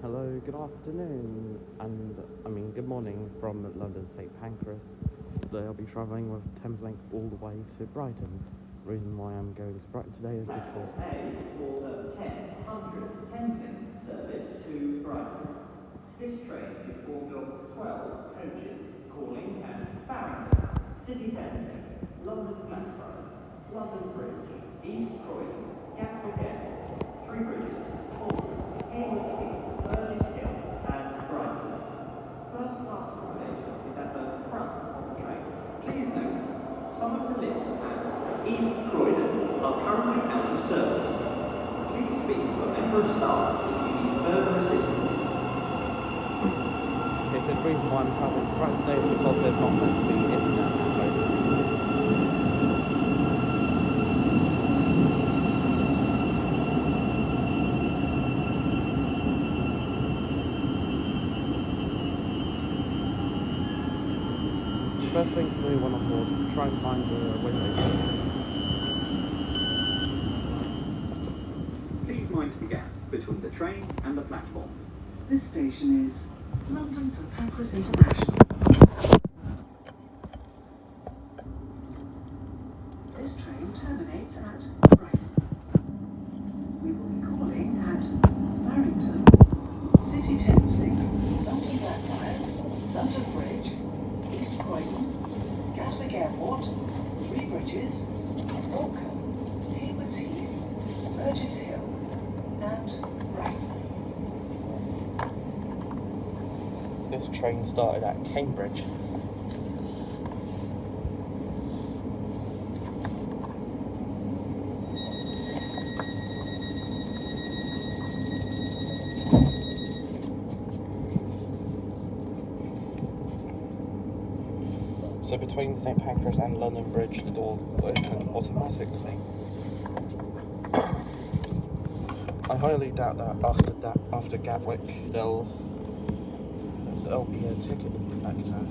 Hello, good afternoon, and good morning from London St Pancras. Today I'll be travelling with Thameslink all the way to Brighton. The reason why I'm going to Brighton today is because A for the 10 service to Brighton. This train is formed of 12 coaches calling at Farringdon, City Thameslink, London Blackfriars, London Bridge, East Croydon, Gatwick Airport, Three Bridges, Horley, Haywards Heath, Burgess Hill and Brighton. First class accommodation is at the front of the train. Please note, some of the lifts at East Croydon are currently out of service. Please speak to a member of staff if you need further assistance. okay, so the reason why I'm travelling to Brighton today is because there's not meant to be internet at home. First thing to do when on board, try and find the window seat. Please mind the gap between the train and the platform. This station is London St Pancras International. This train terminates at Brighton. We will be calling at Farringdon, City Thameslink, London Blackfriars, London Bridge, East Croydon, Gatwick Airport, Three Bridges, Balcombe, Haywards Heath, Burgess Hill and Brighton. This train started at Cambridge. So between St Pancras and London Bridge, the doors open automatically. I highly doubt that after Gatwick there'll be a ticket inspector,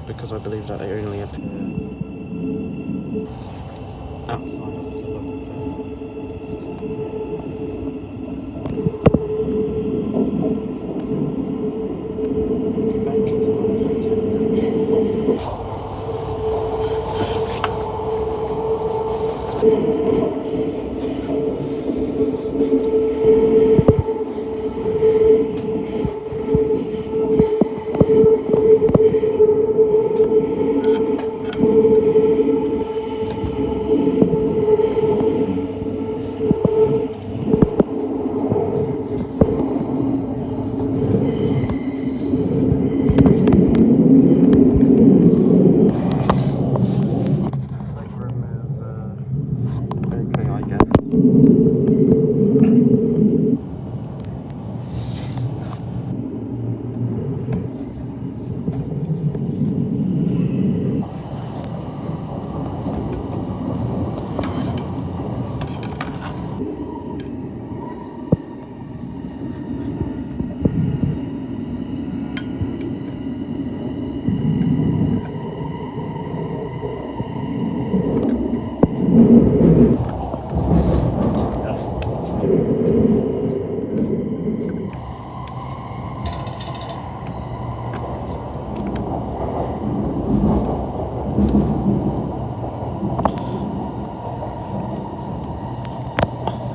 because I believe that they only appear outside of the London First.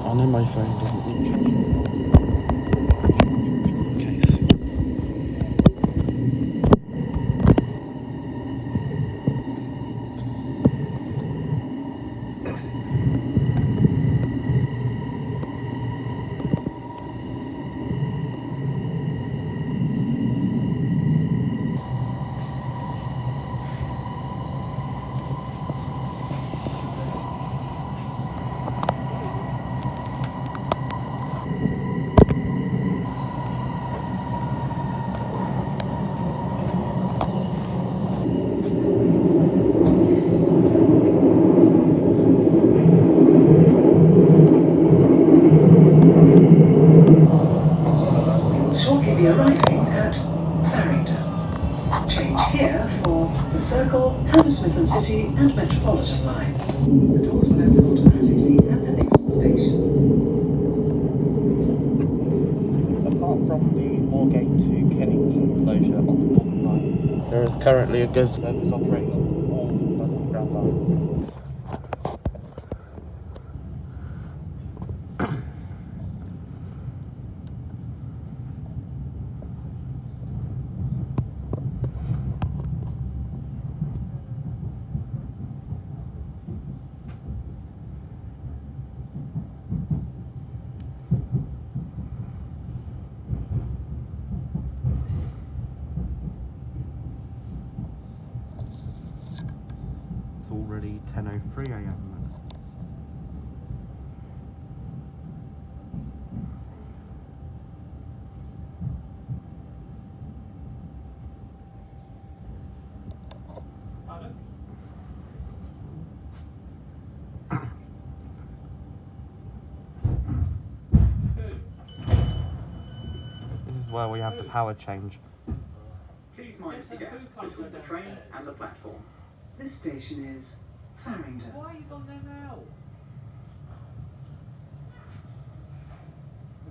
I know my phone doesn't need charging. Just in case. is currently a good service operating on all London ground lines. It's already 10:03 AM. This is where we have the power change. Please mind the gap between the train and the platform. This station is Farringdon. Why are you gone there now?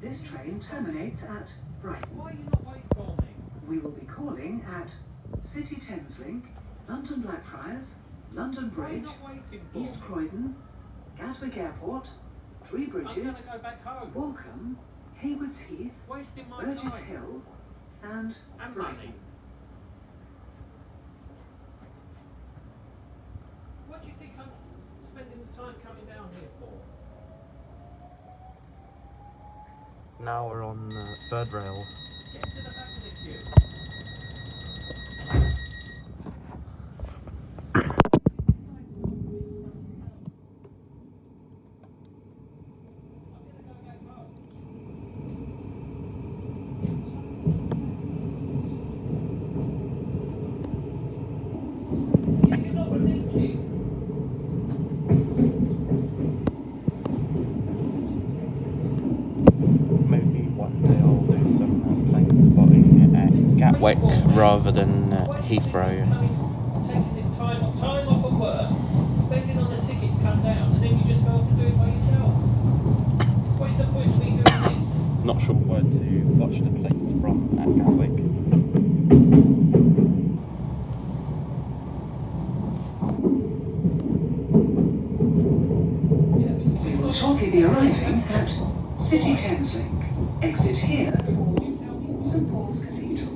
This train terminates at Brighton. Why are you not waiting for me? We will be calling at City Thameslink, London Blackfriars, London Why are you Bridge, not waiting for East me? Croydon, Gatwick Airport, Three I'm Bridges, going to go back home. Balcombe, Haywards Heath, Wasting my Burgess time. Hill and And Brighton. money. What do you think I'm spending the time coming down here for? Now we're on Bird Rail. Get to the back of the queue. You're not thinking. Maybe one day I'll do some plane spotting at Gatwick rather than Heathrow. Taking this time off of work, spending on the tickets come down, and then you just go off and do it by yourself. What is the point of me doing this? Not sure where to watch the planes from at Gatwick. We will shortly be arriving at City Thameslink. Exit here for St Paul's Cathedral.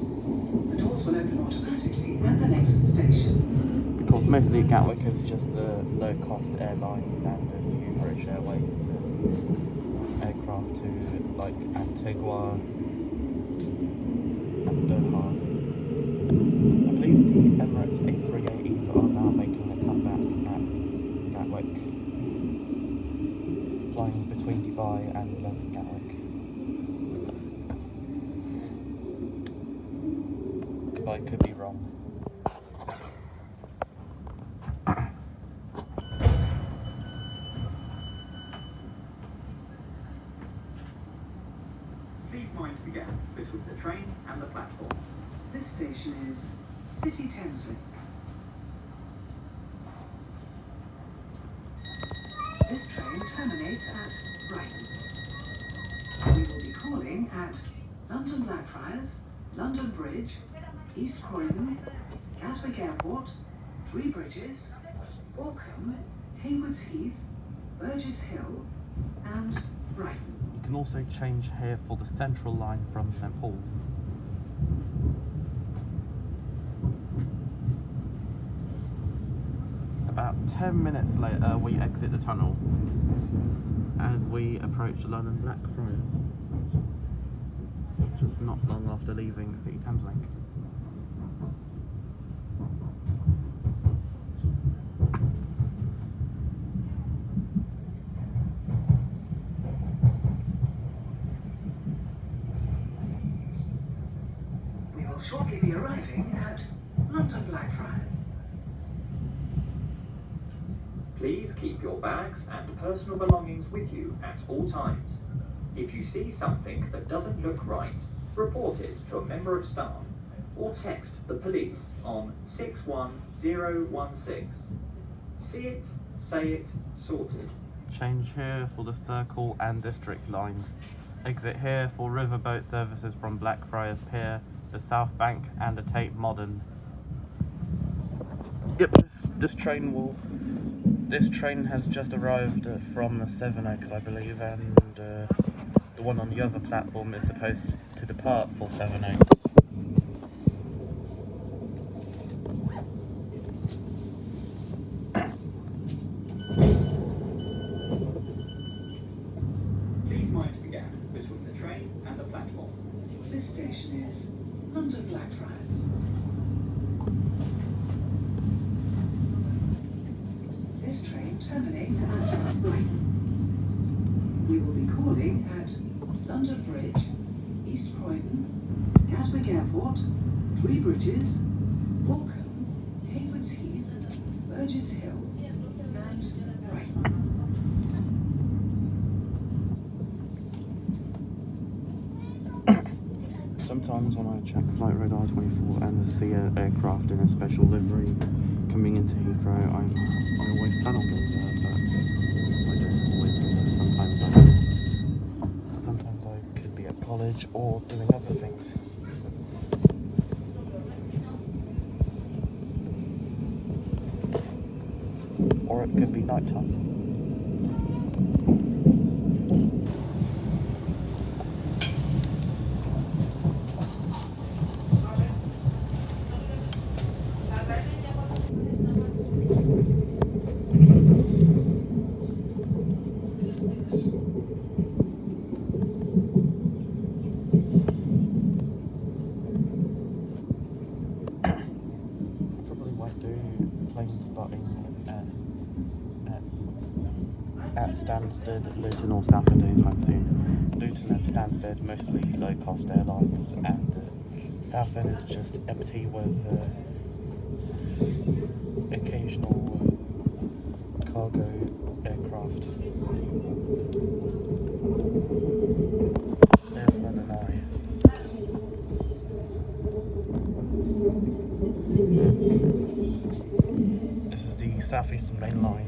The doors will open automatically at the next station. Because mostly Gatwick is just low-cost airlines and a few British Airways aircraft to like Antigua and Doha. I believe the Emirates A380s are now making a comeback at Gatwick, flying between Dubai and Gatwick. But I could be wrong. Please mind the gap between the train and the platform. This station is City Thameslink. This train terminates at Brighton. We will be calling at London Blackfriars, London Bridge, East Croydon, Gatwick Airport, Three Bridges, Balcombe, Haywards Heath, Burgess Hill and Brighton. You can also change here for the central line from St Paul's. About 10 minutes later we exit the tunnel as we approach London Blackfriars, just not long after leaving City Thameslink. We will shortly be arriving at London Blackfriars. Please keep your bags and personal belongings with you at all times. If you see something that doesn't look right, report it to a member of staff or text the police on 61016. See it, say it, sorted. Change here for the Circle and District lines. Exit here for riverboat services from Blackfriars Pier, the South Bank and the Tate Modern. Yep, this train has just arrived from Sevenoaks, I believe, and the one on the other platform is supposed to depart for Sevenoaks. Please mind the gap between the train and the platform. This station is London Blackfriars. This train terminates at Brighton. We will be calling at London Bridge, East Croydon, Gatwick Airport, Three Bridges, Balcombe, Haywards Heath, Burgess Hill, and Brighton. Sometimes when I check Flight Radar 24 and see an aircraft in a special livery coming into Heathrow, I always plan on going there, but I don't always do that. Sometimes I could be at college or doing other things. Or it could be nighttime. At Stansted, Luton or Salfords anytime soon. Luton and Stansted mostly low-cost airlines, and Salford is just empty with occasional cargo aircraft. Airflow and I. This is the South Eastern Main Line.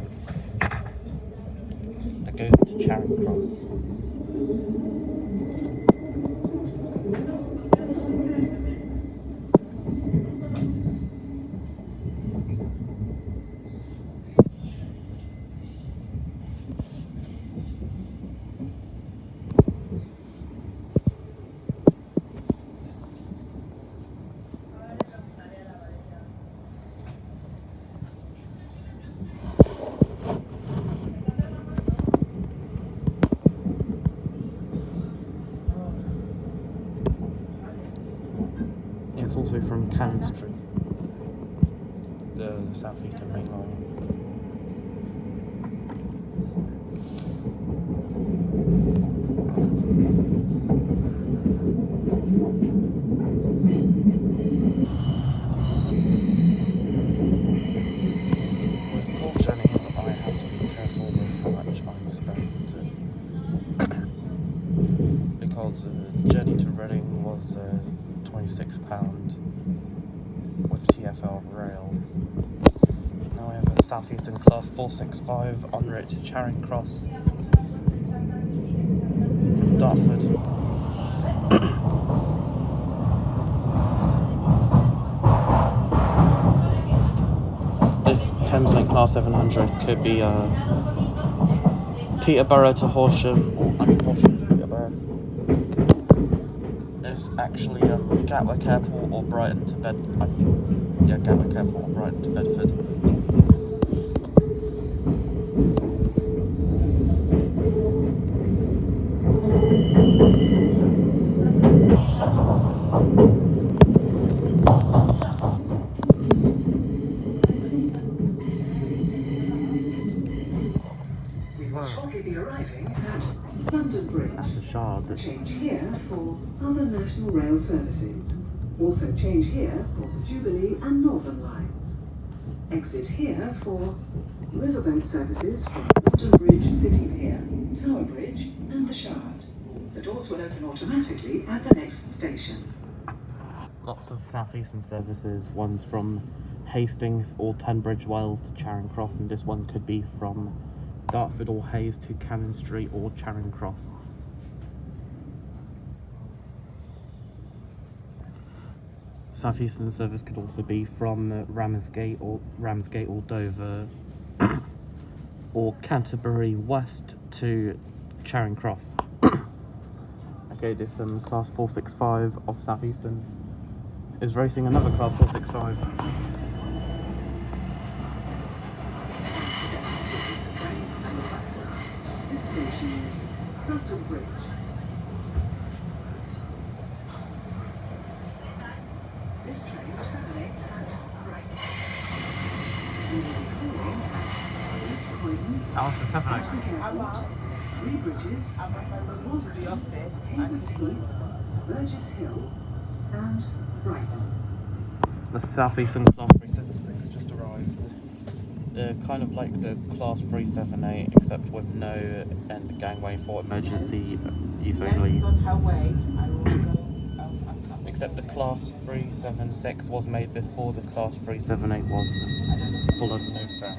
Goes to Charing Cross. It's also from Cannon Street, the South Eastern Main Line. With all journeys, I have to be careful with how much I spend, because the journey to Reading was £26 with TfL Rail. Now I have a South Eastern Class 465 en route to Charing Cross from Dartford. This Thameslink Class 700 could be Peterborough to Horsham, Horsham to Peterborough. It's actually Gatwick Airport or Brighton to Gatwick Airport or Brighton to Bedford. We will shortly be arriving at London Bridge. That's a shard. Change here for other national rail services. Also change here for the Jubilee and Northern lines. Exit here for riverboat services from London Bridge City Pier, Tower Bridge and the Shard. The doors will open automatically at the next station. Lots of southeastern services. One's from Hastings or Tunbridge Wells to Charing Cross, and this one could be from Dartford or Hayes to Cannon Street or Charing Cross. Southeastern service could also be from Ramsgate or Dover, or Canterbury West to Charing Cross. Okay, this class 465 of Southeastern is racing another class 465. This station is London Bridge. This train terminates at Brighton. We will be calling at East Croydon, Alice, Gatwick Airport, Three Bridges, Brockley, Haywards Heath, Burgess Hill and Brighton. The Southeastern Class 376 just arrived. They're kind of like the Class 378, except with no end gangway for emergency use only. On her way, I will go. Except the Class 376 was made before the Class 378 was full of no fare.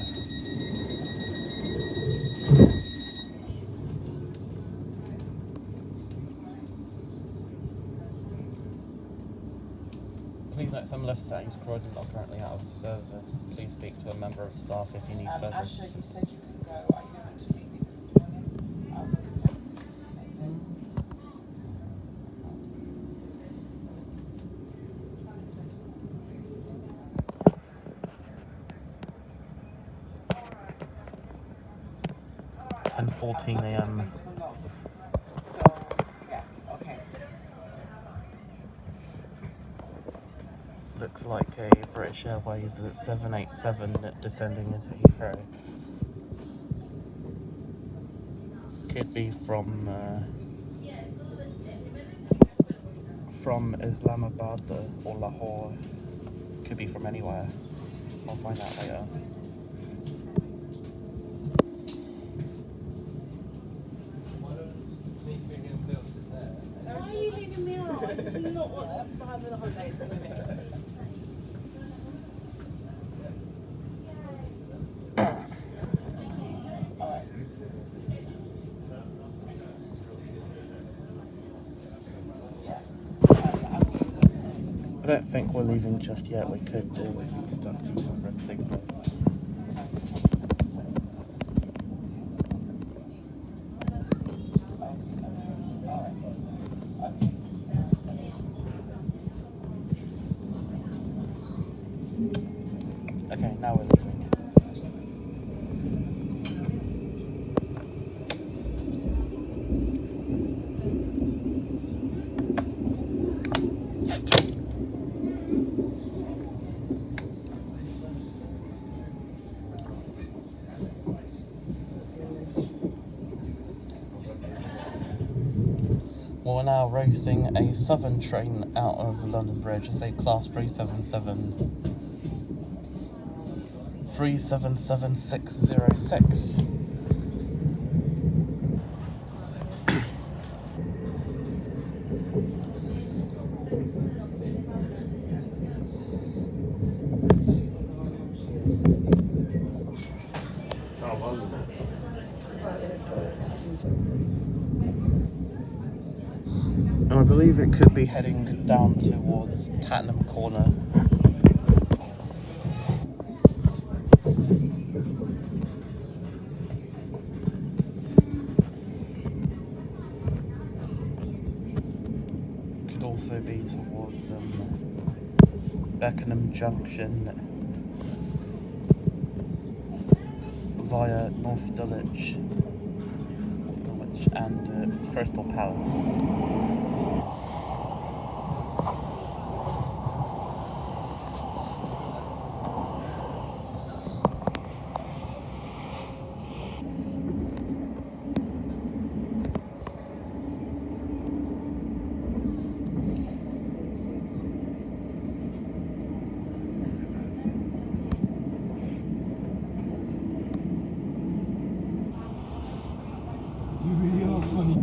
Please note some lifts at East Croydon are currently out of service. Please speak to a member of staff if you need further Asher, you assistance. said you can go. Are you going to meet me this morning? I'll And 14 AM. So, yeah, okay. Looks like a British Airways at 787 descending into Heathrow. Could be from Islamabad or Lahore. Could be from anywhere. I'll find out later. Why are you leaving me out? I do not want to have a holiday at the minute. I don't think we're leaving just yet. We could do stuff using red signal. Okay, now we're leaving. We're now racing a southern train out of London Bridge. It's a class 377. 377606. And I believe it could be heading down towards Tattenham Corner. Could also be towards Beckenham Junction via North Dulwich and Crystal Palace. You really are funny.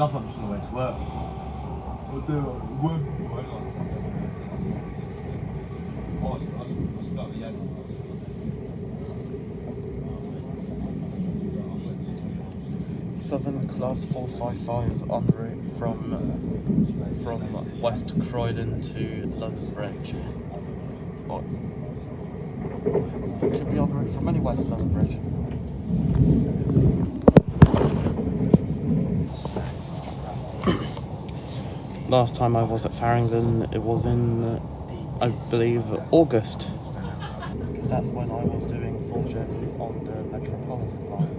Love, I'm just on the way to work. I'll do work. Southern Class 455 en route from West Croydon to London Bridge. Or it could be en route from anywhere to London Bridge. Last time I was at Farringdon, it was in, I believe, August. Because that's when I was doing full journeys on the Metropolitan line.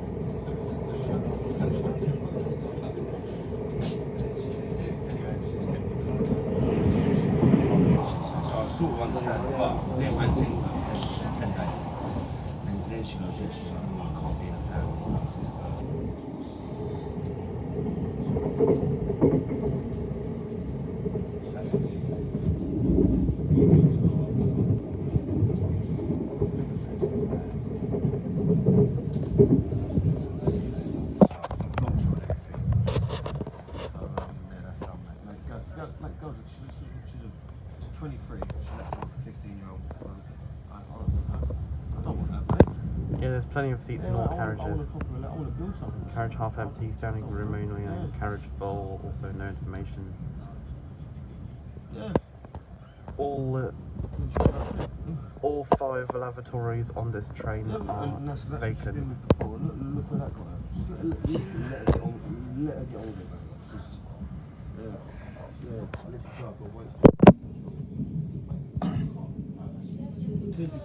So I sort of understand, but Liam had seen her 10 days. And then she goes, yeah, she's like, oh, I can't be in a family. She's 23, she's like a 15-year-old. I don't want that, mate. Yeah, there's plenty of seats in all carriages. I want to build something. Carriage half empty, standing room only, and carriage full, also no information. Yeah. All 5 lavatories on this train are vacant. Look where that got her. Just let her get on. Let her get on with it, man. Yeah.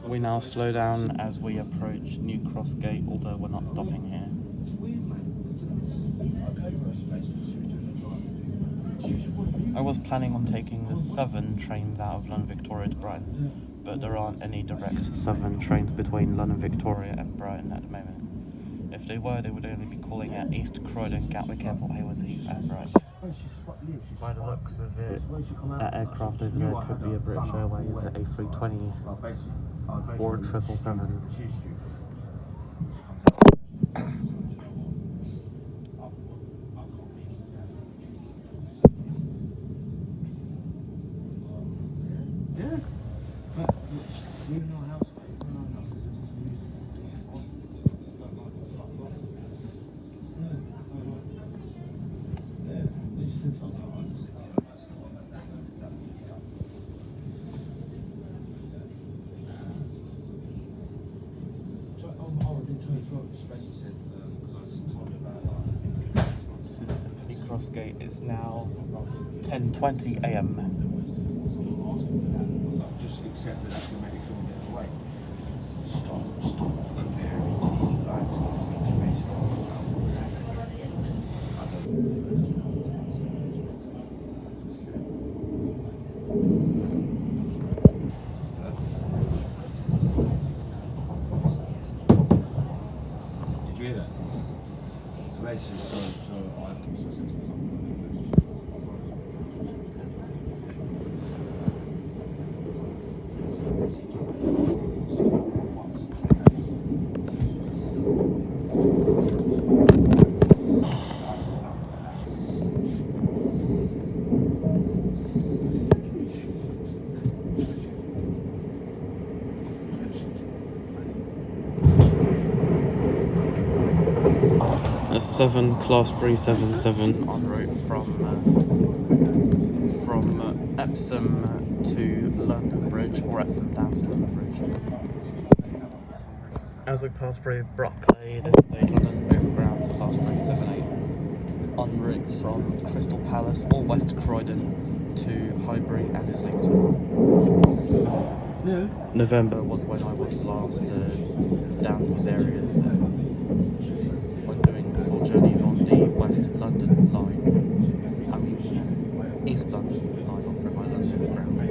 We now slow down as we approach New Cross Gate, although we're not stopping here. I was planning on taking the Southern trains out of London Victoria to Brighton, but there aren't any direct Southern trains between London Victoria and Brighton at the moment. If they were, they would only be calling at East Croydon, Gatwick Airport, Haywards Heath and Brighton. By the looks of it, that aircraft over there could be a British Airways A320 or 777. New Cross Gate is now 10:20 AM. Just accept that that's going to make you feel a bit away. Stop comparing me to these bags. Did you hear that? So basically, A Southern Class 377 en route from Epsom to London Bridge, or Epsom down to London Bridge. As we pass through Brockley, this is a London Overground Class 378 en route from Crystal Palace or West Croydon to Highbury and Islington. yeah. November was when I was last down these areas. When doing full journeys on the West London line, East London line on my London Overground.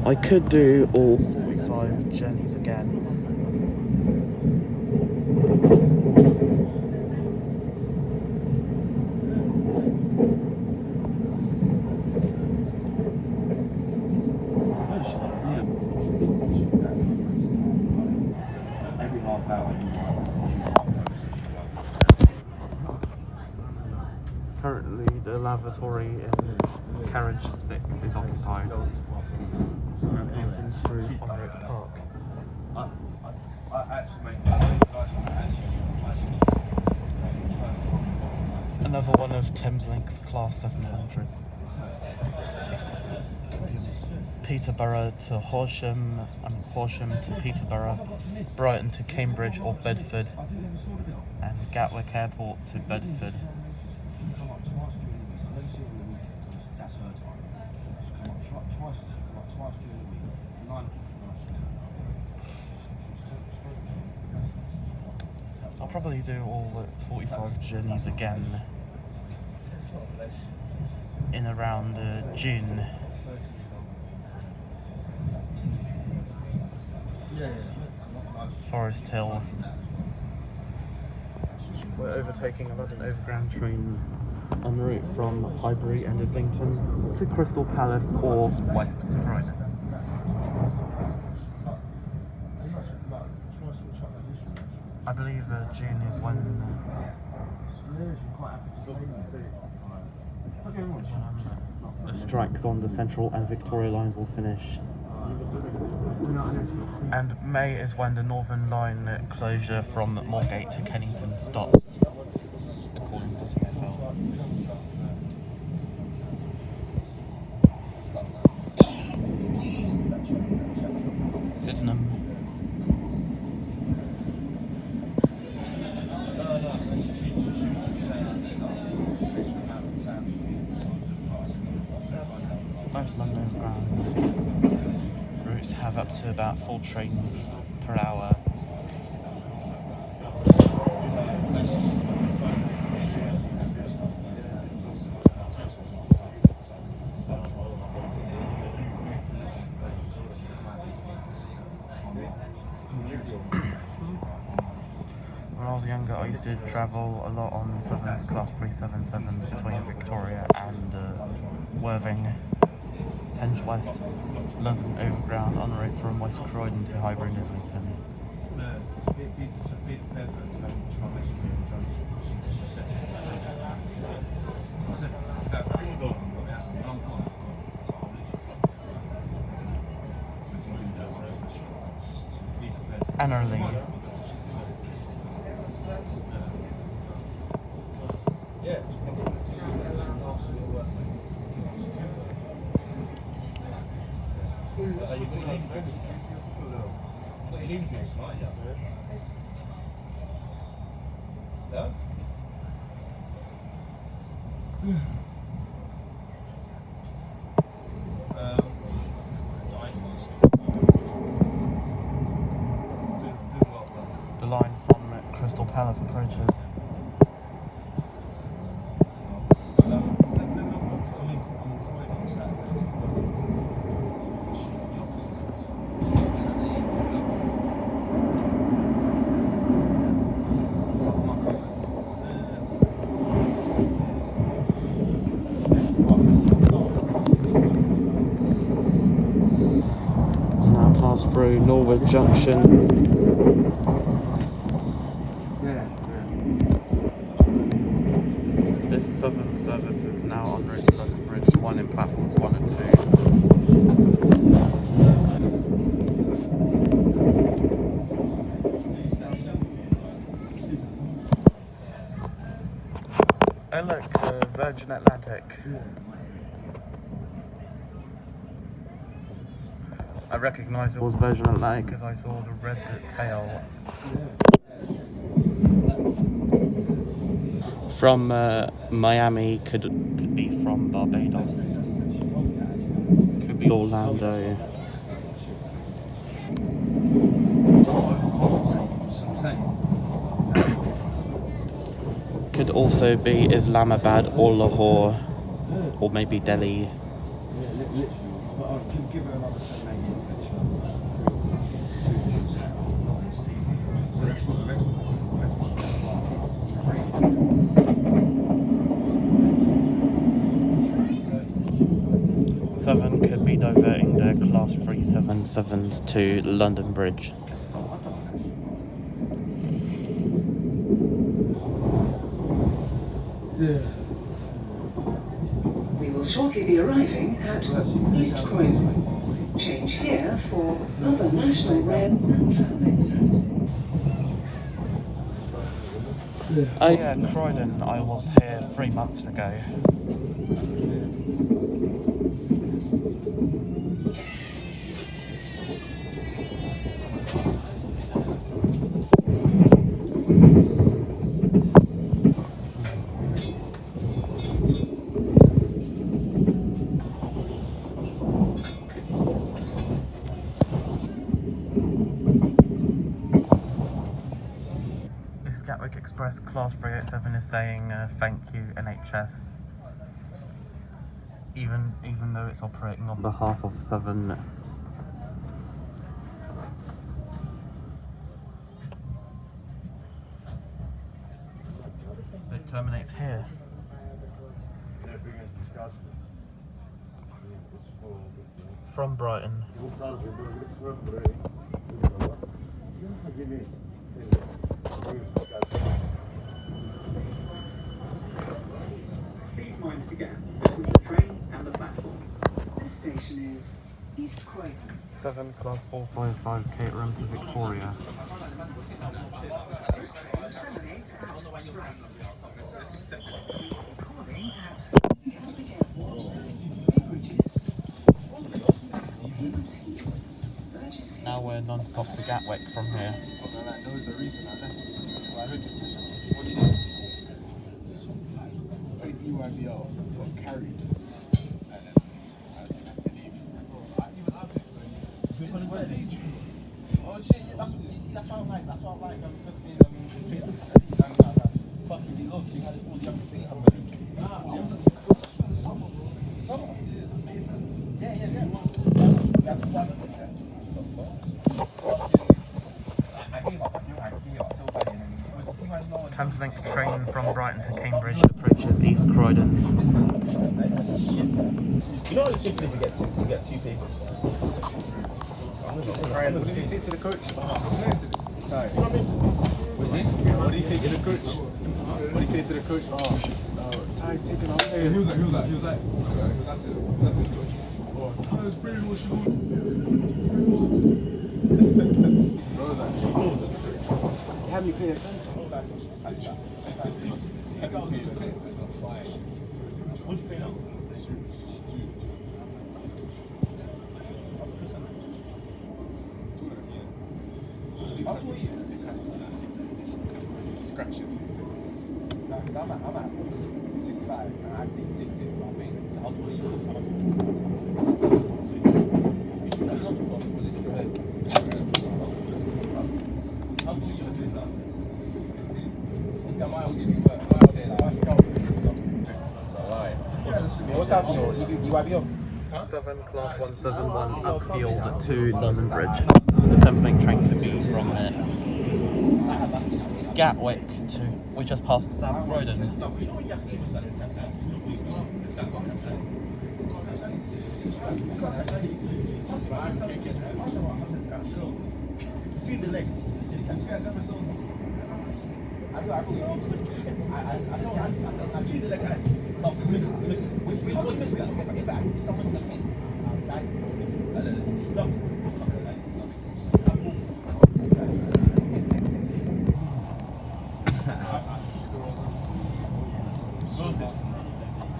I could do all 45 journeys again. Currently, the lavatory in carriage 6 is occupied. Passing through Orrick Park. I actually make Another one of Thameslink's Class 700. Peterborough to Horsham to Peterborough, Brighton to Cambridge or Bedford, and Gatwick Airport to Bedford. I'll probably do all the 45 journeys again in around June. Forest Hill. We're overtaking a London Overground train en route from Highbury and Islington to Crystal Palace or West Croydon. I believe June is when the strikes on the Central and Victoria lines will finish. And May is when the Northern Line closure from Moorgate to Kennington stops, according to TfL. Sydenham. Most London Overground routes have up to about 4 trains per hour. When I was younger, I used to travel a lot on Southern's Class 377s between Victoria and Worthing. Penge West, London Overground en route from West Croydon to Highbury and Islington. Anerley. The line from Crystal Palace approaches. Through Norwood Junction. This southern service is now en route to London Bridge, one in platforms 1 and 2. Oh look, Virgin Atlantic. I recognised it was Virgin Atlantic because I saw the red tail. From Miami, could be from Barbados, could be Orlando. Could also be Islamabad or Lahore, or maybe Delhi. Southern could be diverting their Class 377s to London Bridge. We will shortly be arriving at East Croydon. Change here for other national rail and tramway services. Oh yeah, Croydon. I was here 3 months ago. Gatwick Express Class 387 is saying thank you NHS, even though it's operating on behalf of Southern. It terminates here. From Brighton. Please mind the gap between the train and the platform. This station is East Croydon. 7 Class 455 Caterham to Victoria. This train terminates at Brighton. Calling at Gatwick Airport, Bridges, Haywards Heath, Burgess Hill. Now we're non-stop to Gatwick from here. There was a reason I left. I heard this. What did you do? EYBL got carried. And then I just had to leave. Oh shit, yeah, that's, you see, that's why I'm like, fucking he loves, you had all the other things. Thameslink train from Brighton to Cambridge approaches East Croydon. You know what it's simply to get two people. What did he say to the coach? What did he say to the coach? What did he say to the coach? Ty's taking our players. He was like, that's his coach. Oh, Ty's brainwashing. Bro was like, you had me playing centre. What do you play now? Scratches. I'm at 6'5", and I've seen 6'6", so I think I'll do it. What's happening? EYBL? 7 Class 171 upfield to London Bridge. The Thameslink train could be from there. Gatwick to. We just passed South Croydon.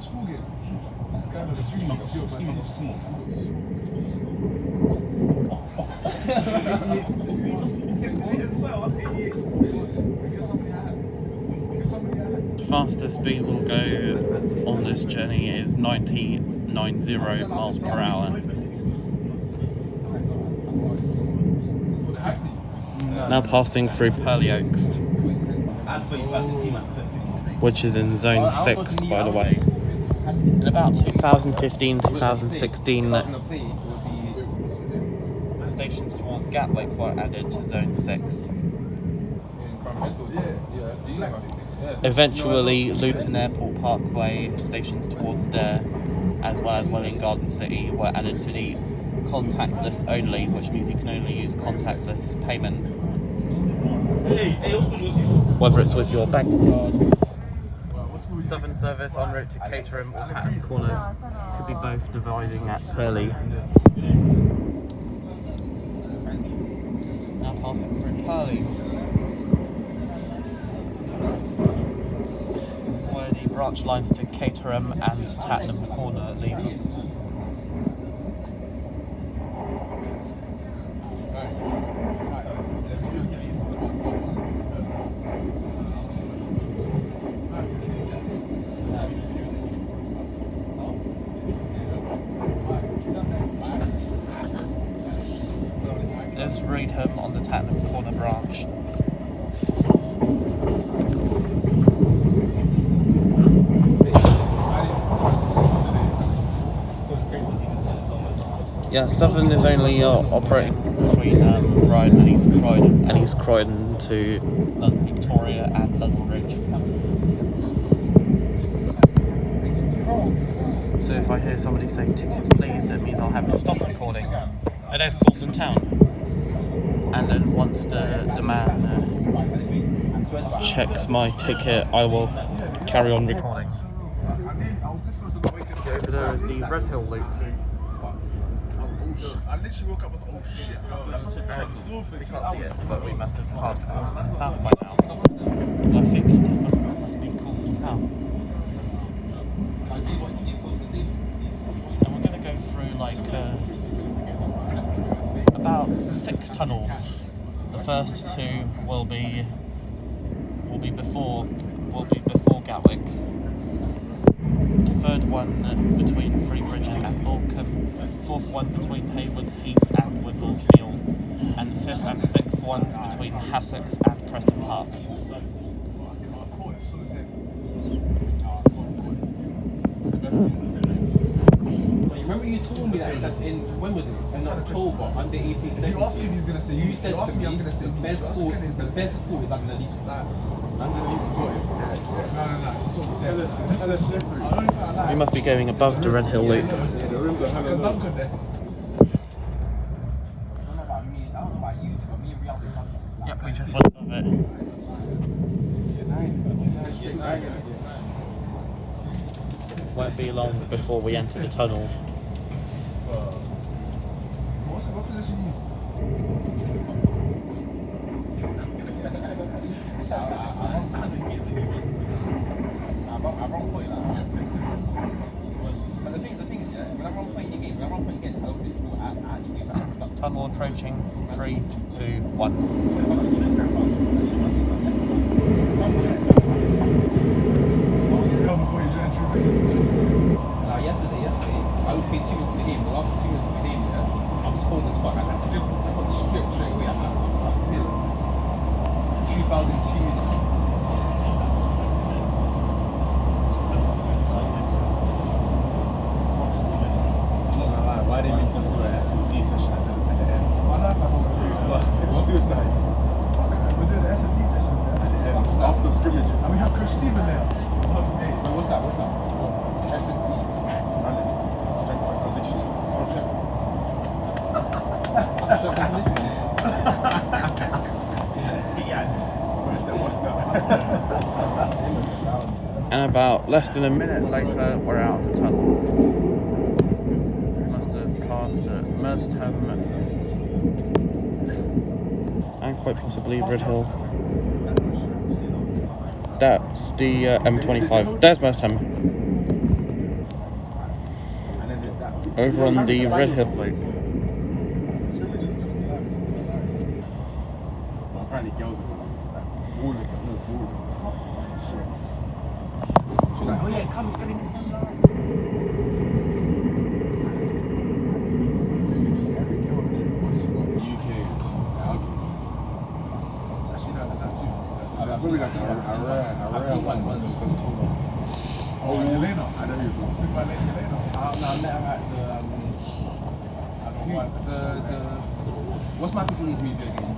School game. It's kind of a 360 of my team. Fastest speed we'll go on this journey is 90 miles per hour. Now passing through Purley Oaks, which is in Zone 6, by the way. In about 2015-2016, stations towards Gatwick were added to Zone 6. Eventually, Luton Airport Parkway, stations towards there, as well as Welling Garden City, were added to the contactless only, which means you can only use contactless payment. Whether it's with your bank card, Southern service en route to Caterham or Tatton Corner. Could be both dividing at Purley. Now passing through Purley. This is where the branch lines to Caterham and Tatton Corner leave us. There's Reedham on the Tatton Corner branch. Yeah, Southern is only operating between Brighton and East Croydon to London Victoria and London Bridge. So if I hear somebody say tickets please, it means I'll have to stop recording. It is Colston Town. And then once the man checks my ticket, I will carry on recording. Over there is the Red Hill Loop. I literally woke up with oh shit. We can't see it, but we must have passed Colston South by now. I think this must be Colston South. And we're going to go through like about 6 tunnels. The first 2 will be before Gatwick. The third one between Three Bridges and Balcombe. The fourth one between Haywards Heath and Wivelsfield. And the fifth and sixth ones between Hassocks and Preston Park. Remember you told me that it's in, when was it? In October, under 18 seconds. If you ask him, he's gonna say. You said to me, I'm gonna say the best sport is under these four. underneath sport is no. It's slippery. We must be going above the Red Hill Loop. Yeah, the rims are hella low. I don't know about you, but me and Riyadh. Yep, we just went above it. Won't be long before we enter the tunnel. What position are you? I wrong point like but the thing is, yeah, when I wrong point in your game, when I wrong point against Earlswood, I actually do something. Tunnel approaching. 3, 2, 1. Before you join True. Yesterday, I was playing 2 minutes in the game. The last 2 minutes of the game, yeah, I was cold as fuck. I got straight away. I asked this 2002 minutes. Why didn't we just do an SNC session at the end? Why not? Suicides. Fuck, we're doing the SNC session at the end after scrimmages. And we have Coach Stephen there. What's that? SNC. Strength and conditioning. What's that? And about less than a minute later, we're out of the tunnel. We must have passed Merstham and quite possibly Red Hill. That's the M25. There's Merstham. Over on the Red Hill Loop. Well, apparently girls are balling. She's like, oh yeah, come, it's gonna be sunlight. UK. Actually, no, that's not too. Probably like a rare. Oh, Elena. I know you took my name, Elena. No, I met her at what's my Japanese movie again?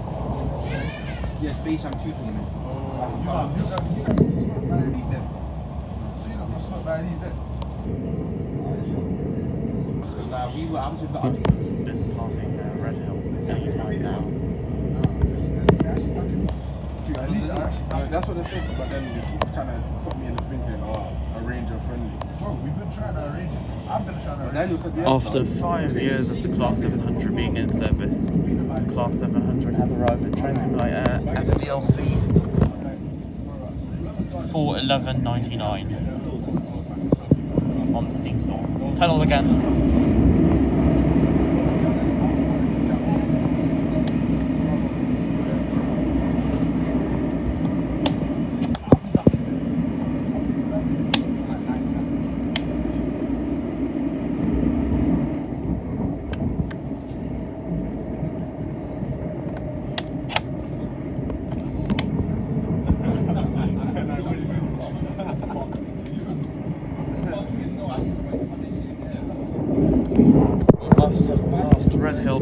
Yeah, Space Jam 2 tournament. Oh, you got smoke by elite then. So you're not gonna smoke by elite then? I was with the Been passing Red Hill any time now. Elite, I Yeah, that's what they said, but then they keep trying to put me in the thing saying, oh, arranger friendly. Bro, we've been trying to arrange it. I've been trying to But arrange Daniel said yes. After 5 years of the Class 700 being in service, Class 700 has arrived at Train Simulator as a DLC for $11.99 on the Steam store. Tunnel again.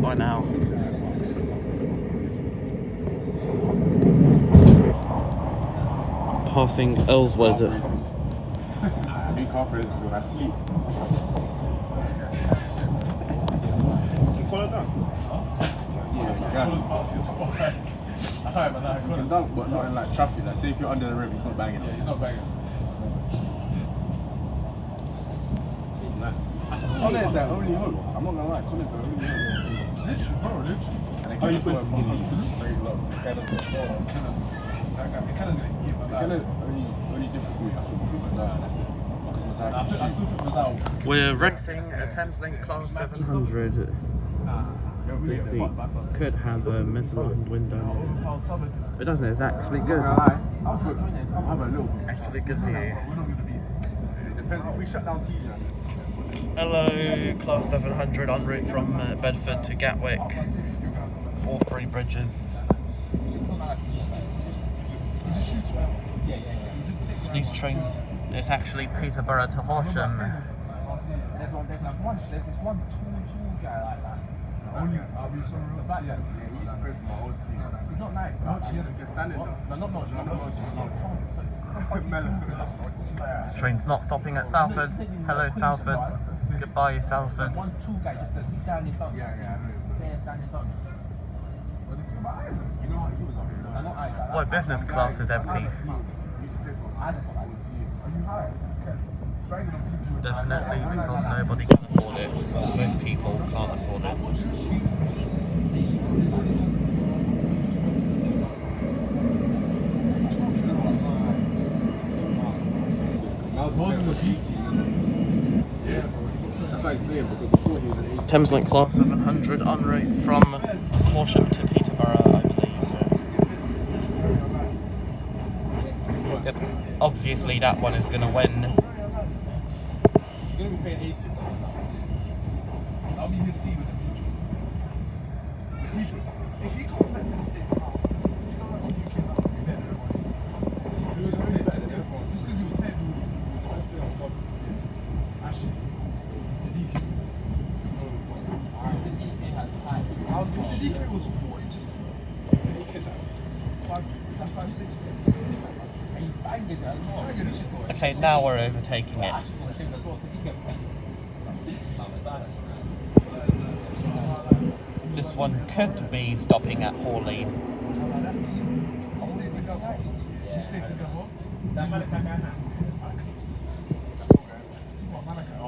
By now. Passing Earlswood. New car phrases when I sleep. Can you call it down? Yeah, you can. You can dunk, but not in like traffic. Like, say if you're under the rim, it's not banging. He's not banging. Connor is their only hope. I'm not gonna lie, Connor is their only hope. Literally, bro, literally. And they can't go very low. So it kind of It kind of gonna give the kind of only difficult I think with Mazar, that's it. Because Mazar I still think Mazar. We're racing a Thameslink Class 700. This seat could have a mezzanine window. It doesn't, it's actually good. Actually good view. Depends if we shut down T-Jan. Hello, Class 700 en route from Bedford to Gatwick. All 3 bridges. These trains, it's actually Peterborough to Horsham. There's this one tall guy like that. Only, I'll be so real. Yeah, He used to play for my old team. he's not nice. Mochi, you can stand it. No, not Mochi. This train's not stopping at Salfords. Hello, Salfords. Goodbye, Salfords. One tall guy just to sit down in front. Yeah, I know. Players down in front. What did you think about Isaac? You know what, he was up here. I'm not Isaac. Why, business class is empty. He used to play for Isaac's not like Are you high? Banging on people. Definitely because nobody can afford it. Most people can't afford it. Most of the beats. Yeah, bro. That's why he's playing, because before he was an 18. Thameslink Class 700 en route from Horsham to Peterborough, I believe. Yep. Obviously that one is going to win. You're gonna be paying 80. I'll be his team in the future. If he comes back to the States now, if he comes back to the UK now, he'll be better than everyone. He was already better than everyone. Just because he was playing, he was the best player on sub. Actually, the DK. The DK was 4 inches. The DK is like 5'6". And he's banging it as well. Okay, now we're overtaking it. This one could be stopping at Horley.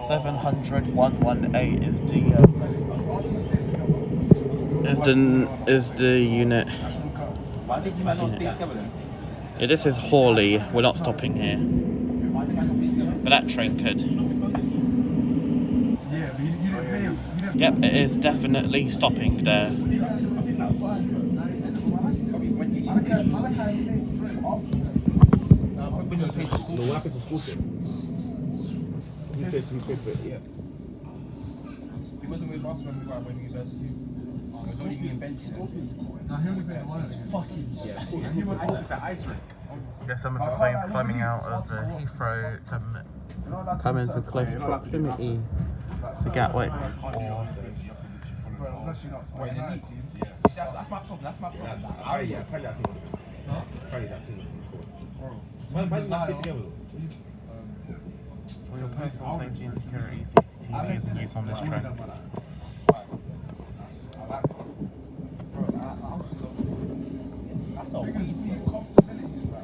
700-118 is the unit. Why did you not stay together then? Yeah, this is Horley. We're not stopping here, but that train could. Yeah, but you didn't pay him. Yep, it is definitely stopping there. No, what happened to Scorpion? He paid for it, yeah. He wasn't with us when he was only being benched. Scorpion's cool. No, he only paid 1. Fucking Yeah, cool. And he was ice rink. There's some of the planes climbing out of Heathrow come into close proximity to Gatwick. Or What, in the league team? That's my problem. That's my problem. Apparently that thing was Apparently that thing was cool. Why did you not stay together? your personal safety and security, CCTV is in use on this train. That's all. because comfortability is like.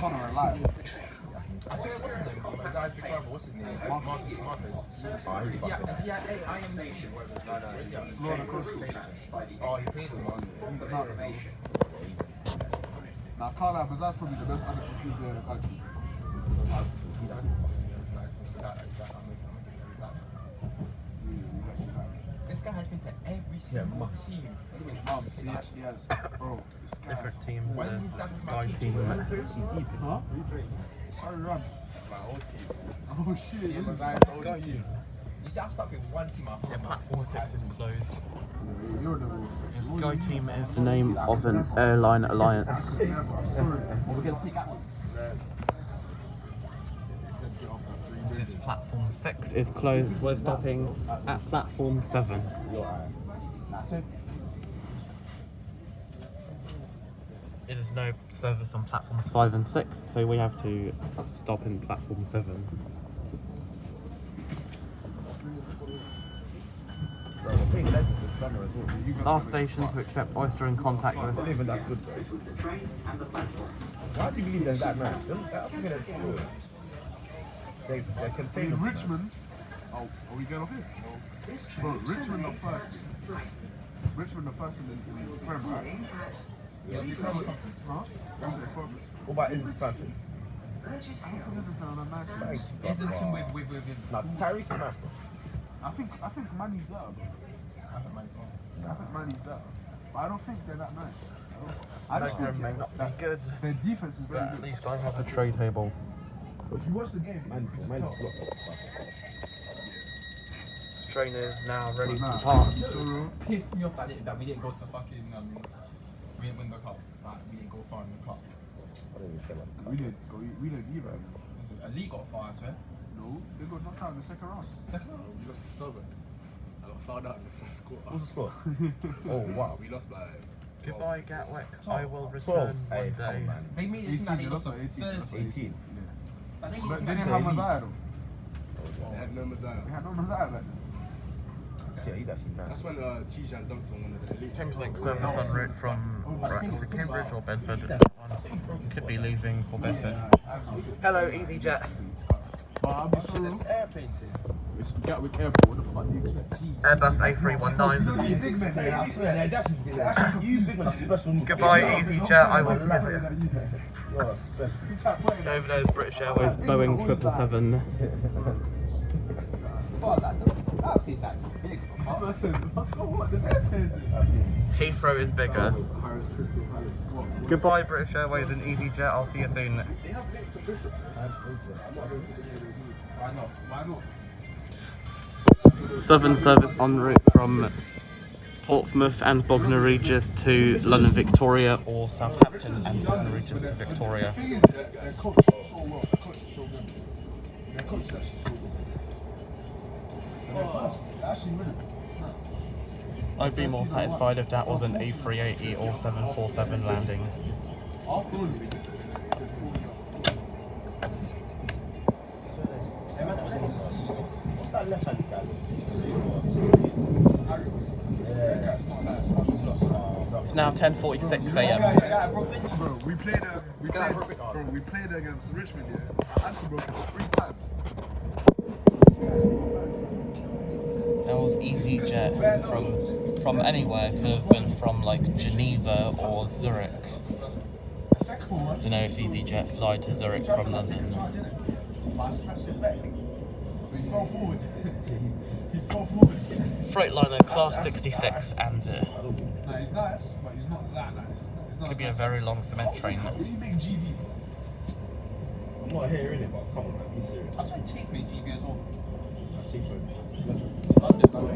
Connor alive. I swear, what's his name? His eyes big brother, what's his name? Marcus. Is he at I am Nation? Florida Coastal. Oh, he played with us. He's nuts, bro. Now, can't lie, Mazar's probably the best under-16 player in the country. This guy has been to every single team. He has, bro. This guy. Different teams, When there's these guys a is Sky my team. Huh? Sorry, Rams. My whole team. Oh shit. Yeah, What is Mazar's that? whole team. You see, I'm stuck with one team. Yeah, platform 6 is closed. You're the Sky team is the name of an airline alliance. Sorry. We're going to take that one. Platform 6 is closed. We're stopping at platform 7. It is no service on platforms 5 and 6, so we have to stop in platform 7. Last station to accept oyster and contactless. Not even that good, bro. Why do you believe they're that nice? They're contained. Richmond. Oh, are we going off here? Bro, Richmond are first. Richmond are first in the Prem, right? Huh? What about Islington? Burgess Hill. Islington are nice. Islington with Nah, Tyrese is nice, bro. I think Manny's better, bro. I think Manny's better. But I don't think they're that nice. I just think may not be that good, their defense is but very at good. least I have a tray table. If you watch the game, Man, you man, just tell. This train is now ready to Nah, depart. so pissed me off that we didn't go to fucking we didn't win the cup. Like, we didn't go far in the cup. I don't even care about the we didn't either. A league got far, I swear. No, they got knocked out in the second round. Second round. We lost to Southern. I got found out in the first quarter. What's the score? Oh, wow. We lost by. Goodbye, Gatwick. I will 12. return Hey, one come on, day. man. They made it seem like they 18, lost that's to not 18, 30. 18. But they made it But seem they like didn't have elite. Messiah though. They had no Mazaya. They had no Messiah back then. Yeah, he's actually nice. That's when Tijan dunked on one of the elite. Thameslink service en route from Brighton to Cambridge or Bedford. Could be leaving for Bedford. Hello, EasyJet. But I'll be so real. Airplanes here. It's Gatwick Airport. What the fuck do you expect? Airbus A319. You big men there, I swear. You big men. Goodbye, EasyJet. I will leave you. You're special. Over there is British Airways Boeing 777. Fuck, that place actually big. Listen, what? There's airplanes in. Heathrow is bigger. Harris Crystal Palace. What? Goodbye, British Airways and EasyJet. I'll see you soon. Why not? Southern service en route from Portsmouth and Bognor Regis to London Victoria or Southampton and Bognor Regis to Victoria. The thing is, their coach is so well. Their coach is so good. Their coach is actually so good. And they're fast. They're actually winning. It's nice. I'd be more satisfied if that was an A380 or 747 landing. What's that left hand guy? It's now 10:46 a.m. Bro, we played against Richmond here. I answered bro 3 times. That was EasyJet from anywhere. Could have been from like Geneva or Zurich. The second one. You know, if EasyJet fly to Zurich from London. But I smashed it back. So he fell forward. He fell forward. Freightliner class 66 and Nah, he's nice, but he's not that nice. He's not could be a nice. very long cement train. What do you make GB? I'm not hearing it, but come on, man, be serious. I swear Chase made GB as well. Chase went. London, by the way.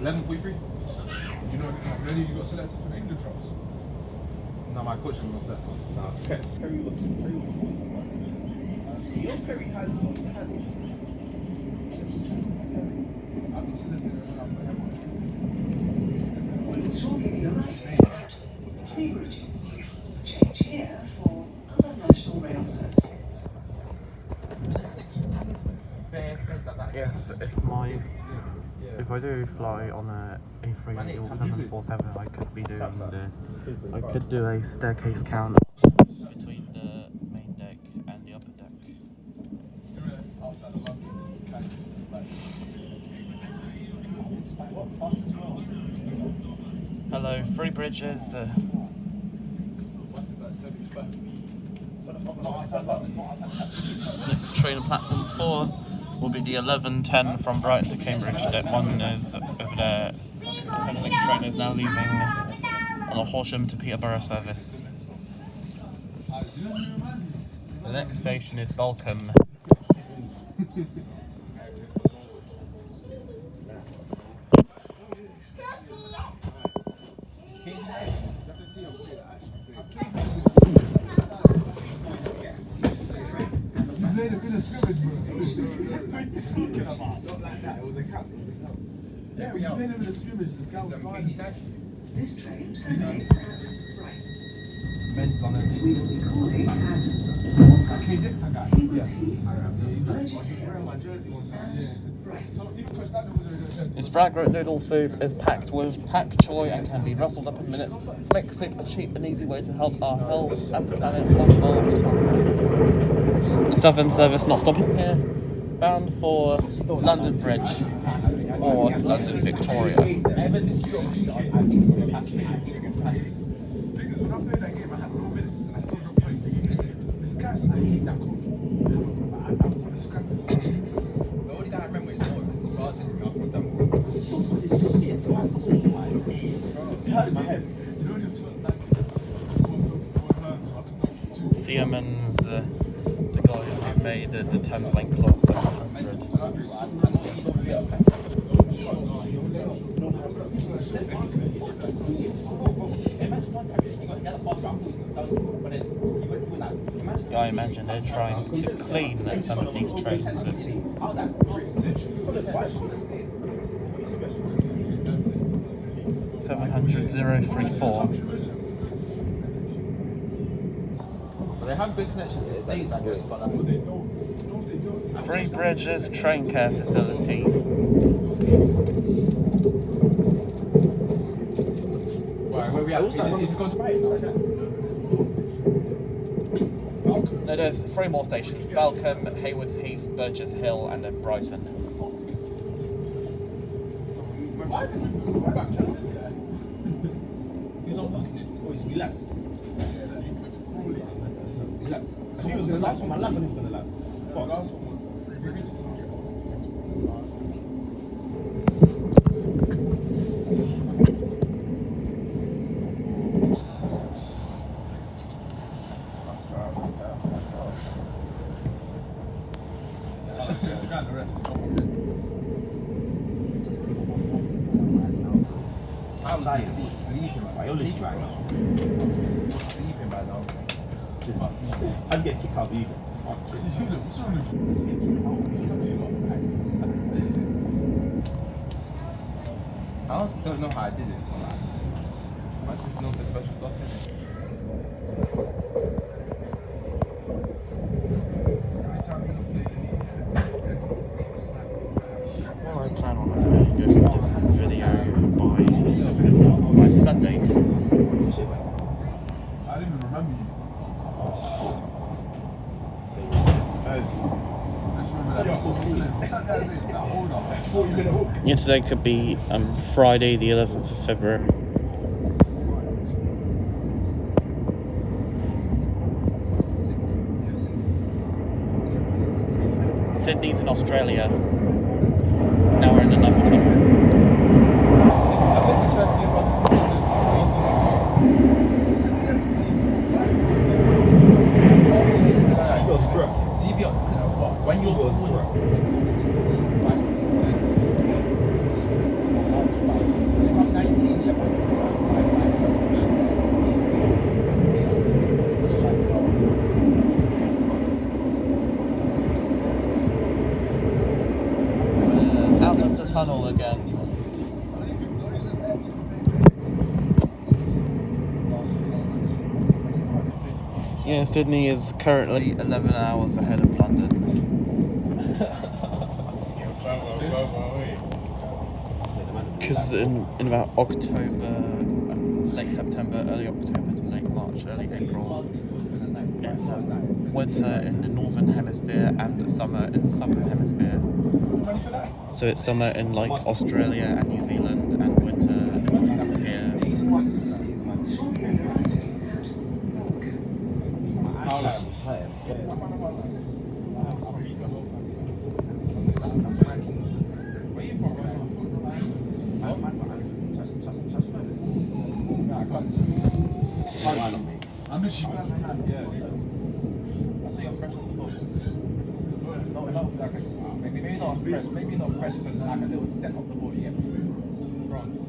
11:43. You know, many you got selected for the England trials. No, my coach was that. Nah, Perry was. You know, Perry had. I got selected when I'm Talking the right about 3 bridges. Change here for other national rail services. Yes, if I do fly on a 380 or 747, I could be doing I could do a staircase count between the main deck and the upper deck. Outside of London, so you can Hello, Three Bridges. Next train on platform 4 will be the 11:10 from Brighton to Cambridge. Deck 1 is over there. The Thameslink train is now leaving on a Horsham to Peterborough service. The next station is Balcombe. played a bit of scrimmage, bro. What are you talking about? Not like that, it was a cap. Yeah, we played a bit of scrimmage, this guy was fine. This train terminates at Brighton. We will be calling at Okay, that's a guy. Haywards Heath, Burgess Hill, Wearing my jersey one time, and yeah. Brighton. So even Coach Daniel was already there. Its ragrat noodle soup is packed with pak choy and can be rustled up in minutes. This makes soup a cheap and easy way to help our health and planet one bowl at a time. The Southern service not stopping here, bound for London Bridge or London Victoria. Ever since you got beat us, I think it's been catching. The thing is, when I played that game, I had no minutes and I still dropped 20. This guy, I hate that coach. I'm gonna scrap it. The only guy I remember is Norwood, because he barged into me after I've done It hurt in my head. You know when you feel like Siemens, the guy who made the Thameslink class 700. Yeah, I imagine they're trying to clean some of these trains. 700-034. They have good connections to States, I guess, but Three Bridges Train Care Facility. where we at? Is it going to Brighton? No, there's 3 more stations: Balcombe, Haywards Heath, Burgess Hill, and then Brighton. why did we go back to this guy? He's not fucking it. Oh, he's relaxed. Yeah, that he's going to Horley. Relaxed. He was the last one, I love when he was gonna land. The last one was Free Bridges. I'm sleeping, man. You're sleeping right now. Sleeping right now. I'd get kicked out of the Eagle. What's wrong with you? I honestly don't know how I did it. I just know the special stuff in it. Well, I plan on doing this video by Sunday. I didn't even remember you. I just remember that. What's that guy's name? That holder. 40-minute hook. Yeah, today could be Friday the 11th of February. Sydney's in Australia. Now we're in another country. I guess it's first year when you go Out of the tunnel again. Yeah, Sydney is currently 11 hours ahead of London. because in about October, late September, early October to late March, early April, it's winter in the northern hemisphere and summer in the southern hemisphere. So it's summer in like Australia and New Zealand and winter here. How long? Where you from? I miss you. I saw your fresh on the book. No, like maybe not fresh, maybe not fresh, so like a little set of the book, yeah. Bronze.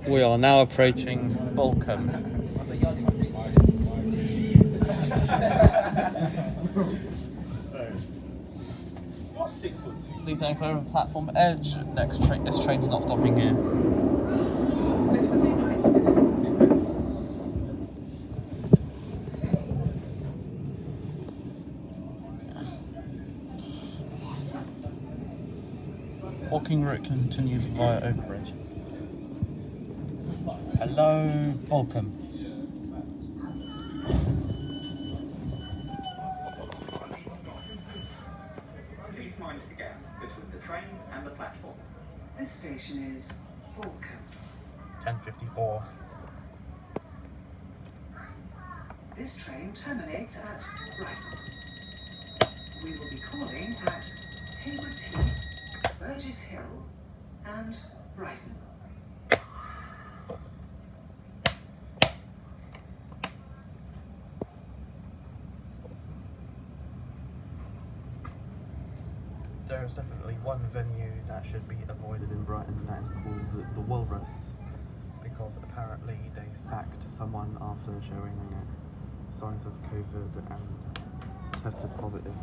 We are now approaching Balcombe. I said, yeah, you're 6'2". Please don't go over platform edge. Next train. This train's not stopping here. It's the same height. Walking route continues via overbridge. Hello, Balcombe. Please mind the gap between the train and the platform. This station is Balcombe. 10:54. This train terminates at Brighton. We will be calling at Haywards Heath, Burgess Hill and Brighton. There is definitely one venue that should be avoided in Brighton, that is called the Walrus, because apparently they sacked someone after showing signs of COVID and tested positive.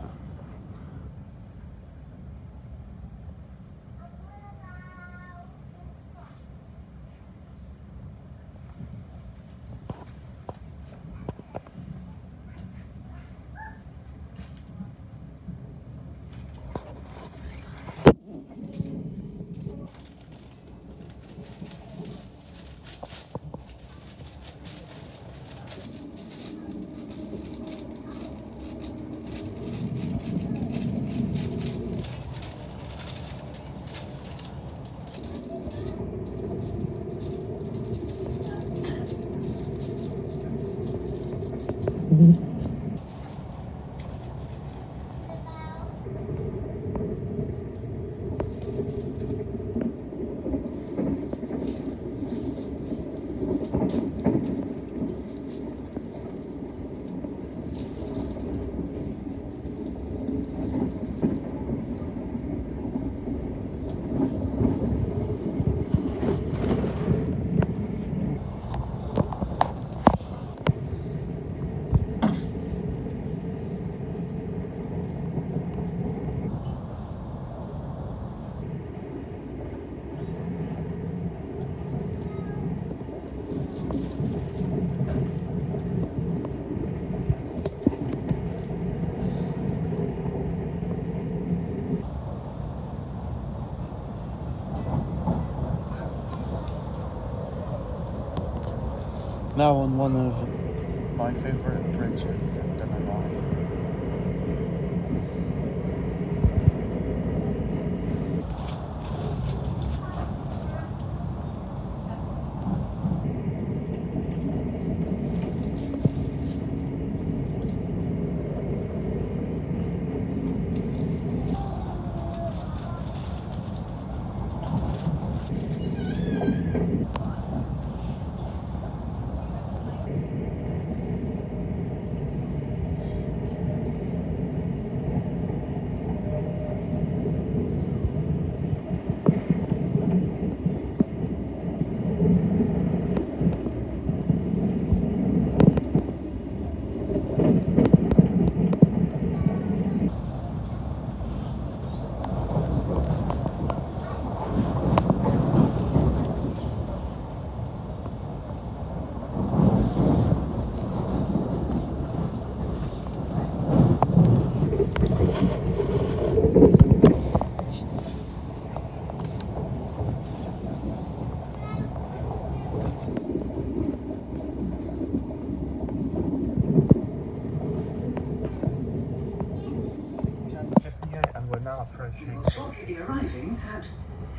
Now on one of my favourite bridges, I don't know why.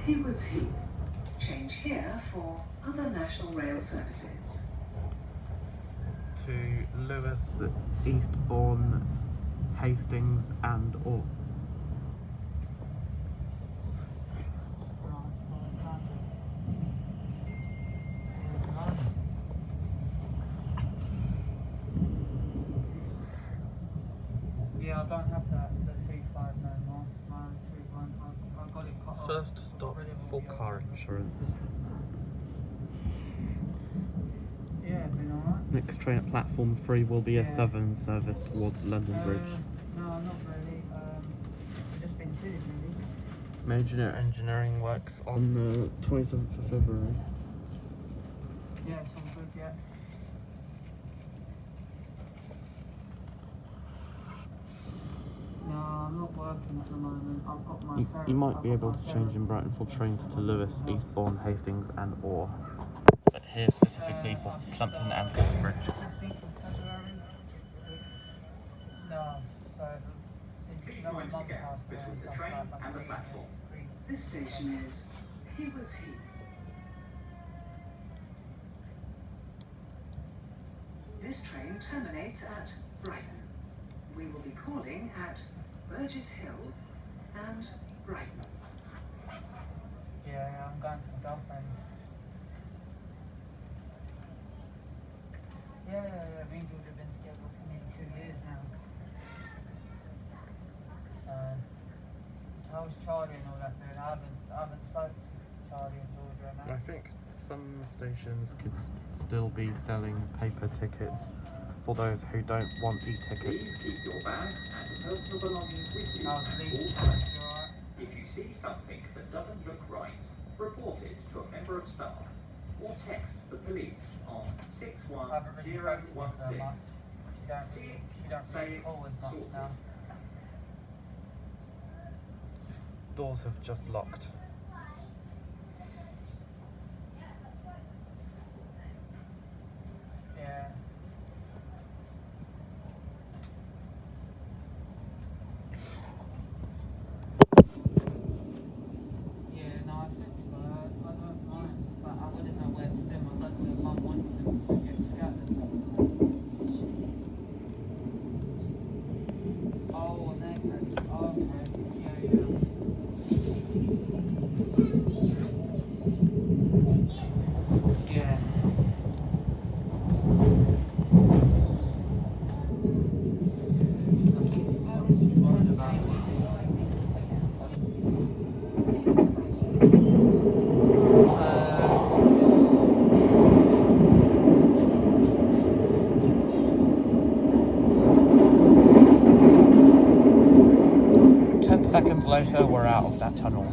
Haywards Heath. Change here for other national rail services. To Lewis, Eastbourne, Hastings and Orr. Yeah, I don't have the 2.5 no more. My 2.1, I got it cut off. First stop, full car insurance. Yeah, it's been alright. Next train at platform 3 will be a 7 service towards London Bridge. No, not really. I've just been chilling really. Major engineering works on the 27th of February. Yeah, it's all good, yeah. No, I'm not working at the moment. I've got my You might be able to change in Brighton for trains to Lewis, Eastbourne, Hastings and Orr. But here specifically for Plumpton and Uxbridge. No, so since no one mum passed away, between the stuff train like that, and the platform. This station is Haywards Heath. This train terminates at Brighton. We will be calling at Burgess Hill and Brighton. Yeah, I'm going to my girlfriend's. Yeah, me and George have been together for nearly 2 years now. So, how was Charlie and all that doing? I haven't spoken to Charlie and Georgia and that. I think some stations could still be selling paper tickets for those who don't want e-tickets. Please keep your bags and personal belongings with you Oh, at please, all times. you alright? If you see something that doesn't look right, report it to a member of staff or text the police on I haven't really spoken to her 61016. much. She don't Say really it, call as much sorted. now. Doors have just locked. Yeah. Yeah, no, I said to her, I don't mind, but I wouldn't know where to do them. I don't know if Mum wanted them to get scattered. Oh, and then, oh, okay, yeah. Yeah. Worried about it. 10 seconds later, we're out of that tunnel.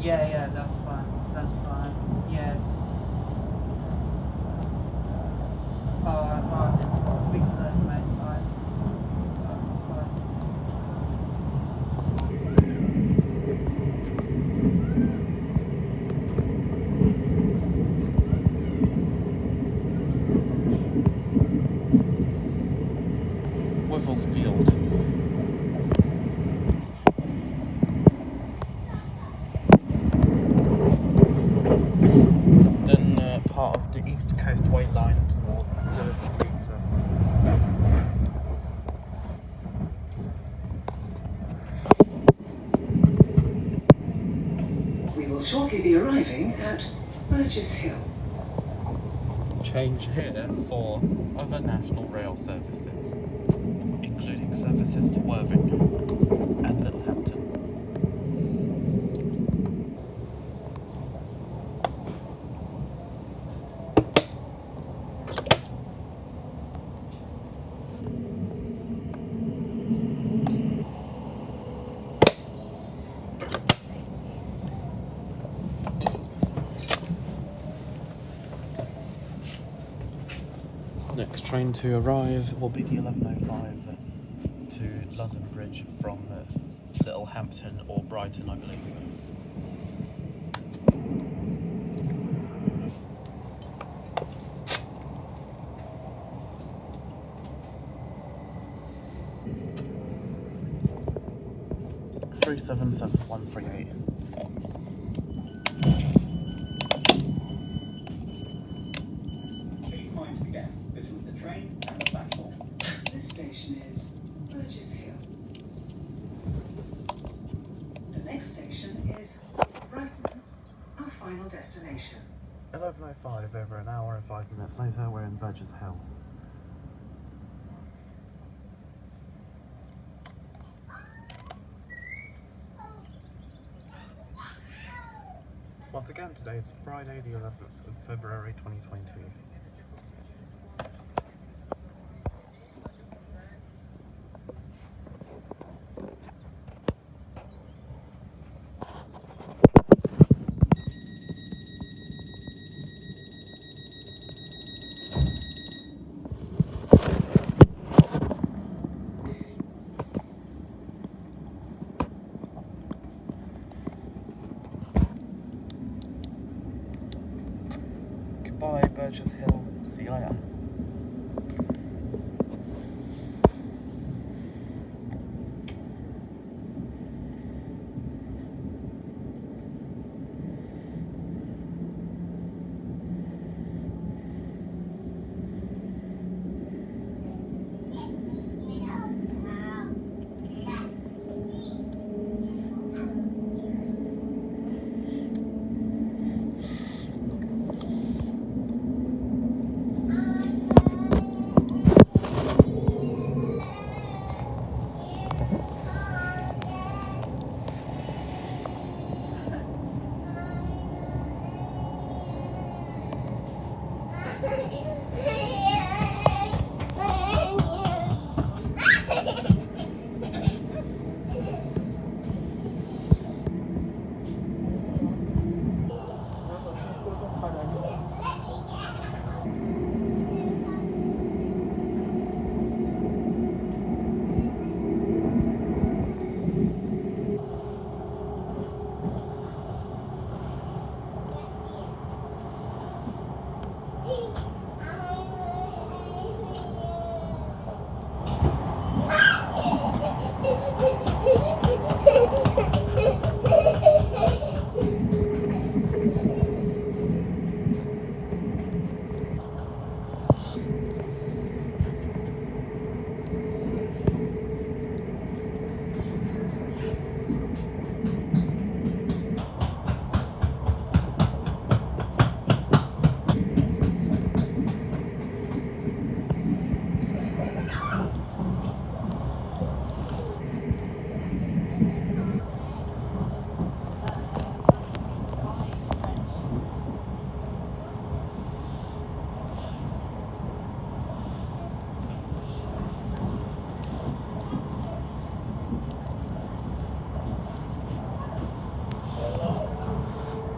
Yeah, that's fine, yeah. Alright, then speak to them, mate, alright. will shortly be arriving at Burgess Hill. Change here for other national rail services, including services to Worthing and Littlehampton. Next train to arrive will be the 11:05 to London Bridge from Littlehampton or Brighton, I believe. (377-138). Please mind the gap between the train and the platform. This station is Burgess Hill. The next station is Brighton, our final destination. 11:05, over an hour and 5 minutes later, we're in Burgess Hill. Once again, today is Friday, the 11th of February 2022. Bye, Burgess Hill. See you later.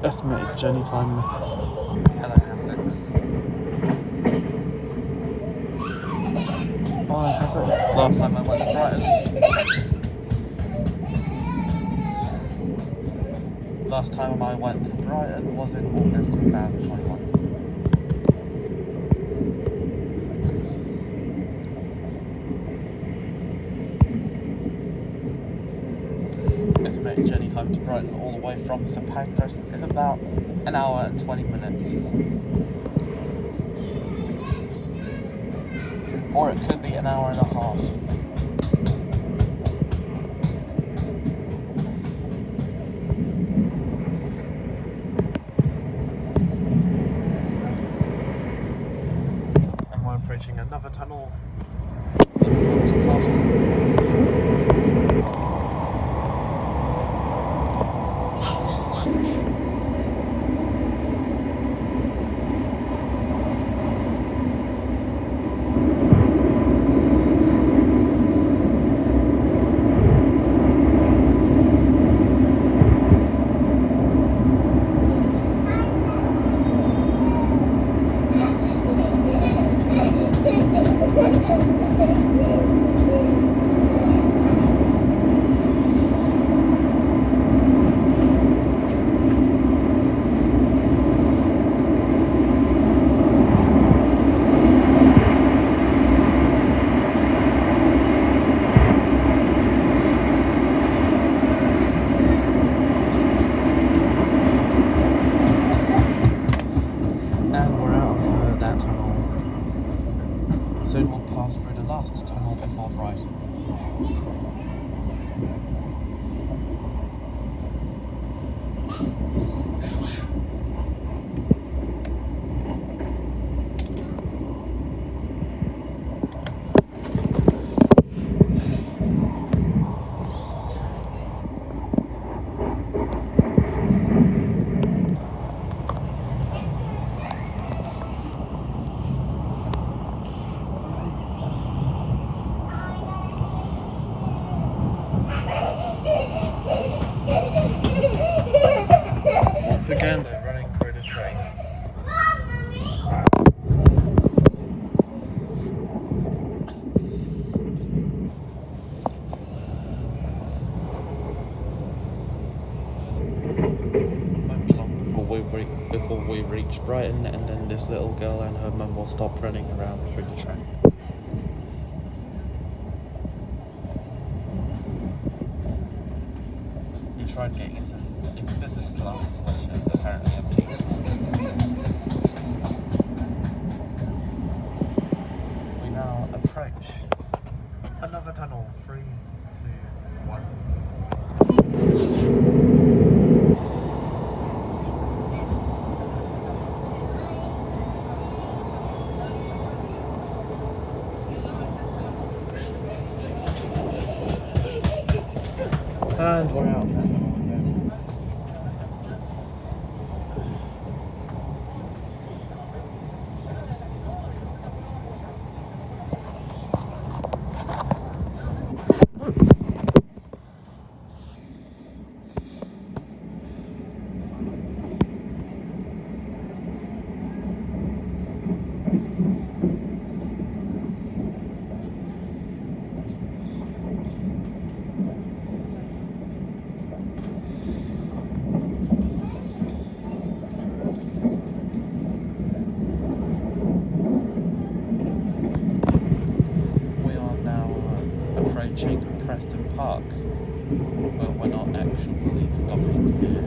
Estimated journey time. Hello, Hassocks. Bye, Hassocks. Last time I went to Brighton. Last time I went to Brighton was in August 2021. Estimated journey time to Brighton all the way from St Pancras is about an hour and 20 minutes. Or it could be an hour and a half. approaching another tunnel. Soon we'll pass through the last tunnel before Brighton. Once again, they're running through the train. Won't be long before we reach Brighton, and then this little girl and her mum will stop running around through the train. We tried getting into business class, which is apparently empty. We now approach another tunnel. 3, 2, 1. And we're out. Preston Park, but we're not actually stopping here.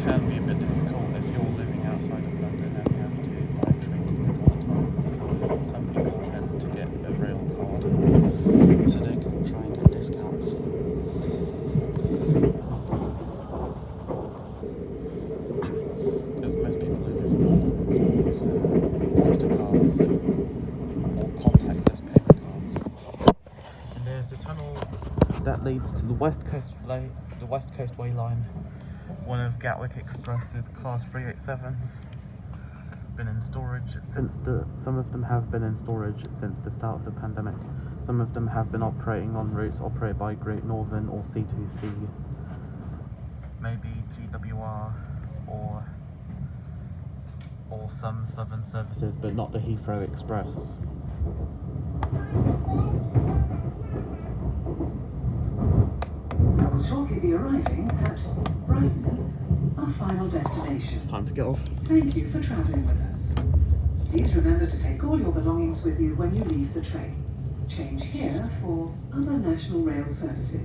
Can be a bit difficult if you're living outside of London and you have to buy train tickets all the time. Some people tend to get a rail card, so they can try and get discounts. Cards or contactless payment cards. And there's the tunnel that leads to the West Coast Way line, one of Gatwick Express's Class 387s. Been in storage since some of them have been in storage since the start of the pandemic. Some of them have been operating on routes operated by Great Northern or C2C, maybe GWR or some southern services, but not the Heathrow Express. We'll shortly be arriving at Brighton, our final destination. It's time to get off. Thank you for travelling with us. Please remember to take all your belongings with you when you leave the train. Change here for other national rail services.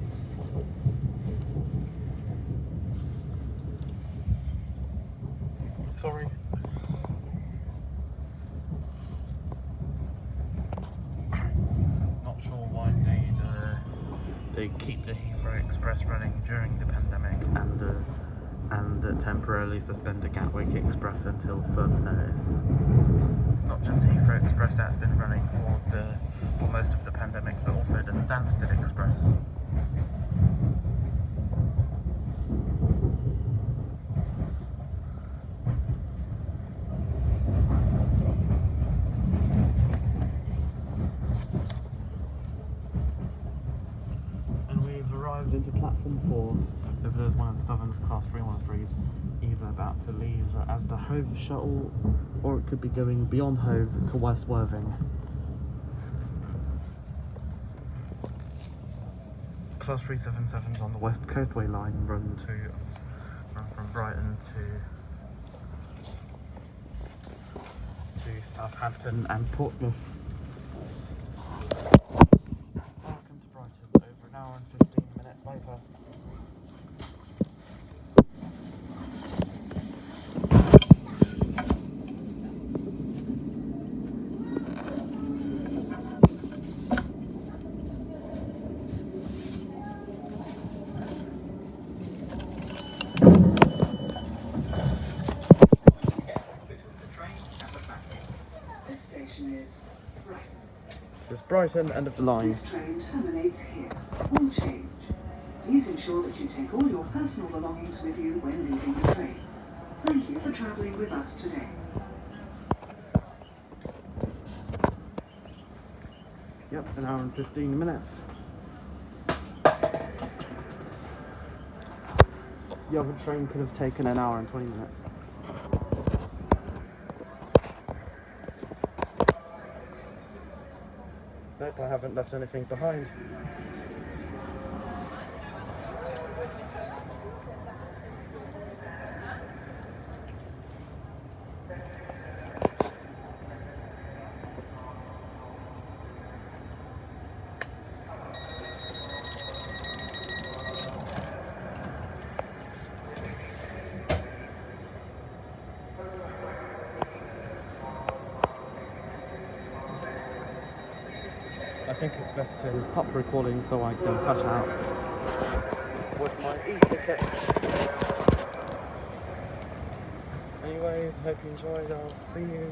Sorry. they keep the Heathrow Express running during the pandemic and temporarily suspend the Gatwick Express until further notice. It's not just Heathrow Express that's been running for most of the pandemic, but also the Stansted Express. Into platform 4, if there's one of the Southern's Class 313s either about to leave as the Hove shuttle, or it could be going beyond Hove to West Worthing. Class 377s on the West Coastway line run from Brighton to Southampton and Portsmouth. Welcome to Brighton, over an hour and 15 minutes later. This station is Brighton. It's Brighton, end of the line. This train terminates here. All change. Please ensure that you take all your personal belongings with you when leaving the train. Thank you for travelling with us today. Yep, an hour and 15 minutes. The other train could have taken an hour and 20 minutes. Nope, I haven't left anything behind. I think it's best to stop recording so I can touch out with my e-ticket. Anyways, hope you enjoyed. I'll see you